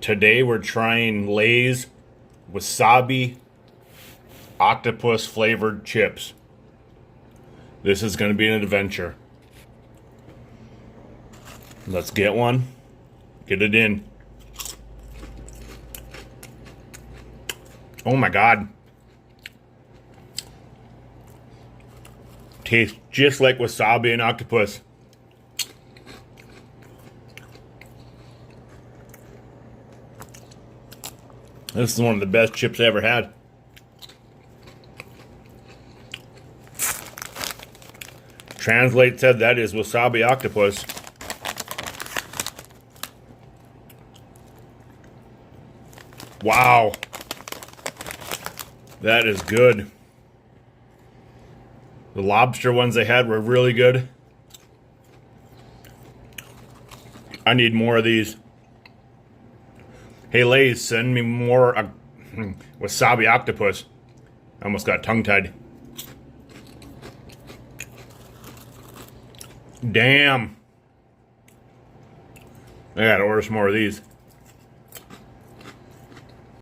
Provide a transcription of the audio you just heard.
Today we're trying Lay's wasabi octopus flavored chips. This is going to be an adventure. Let's get one. Get it in. Oh my God. Tastes just like wasabi and octopus. This is one of the best chips I ever had. Translate said that is wasabi octopus. Wow. That is good. The lobster ones they had were really good. I need more of these. Hey Lay's, send me more wasabi octopus. I almost got tongue-tied. Damn. I gotta order some more of these.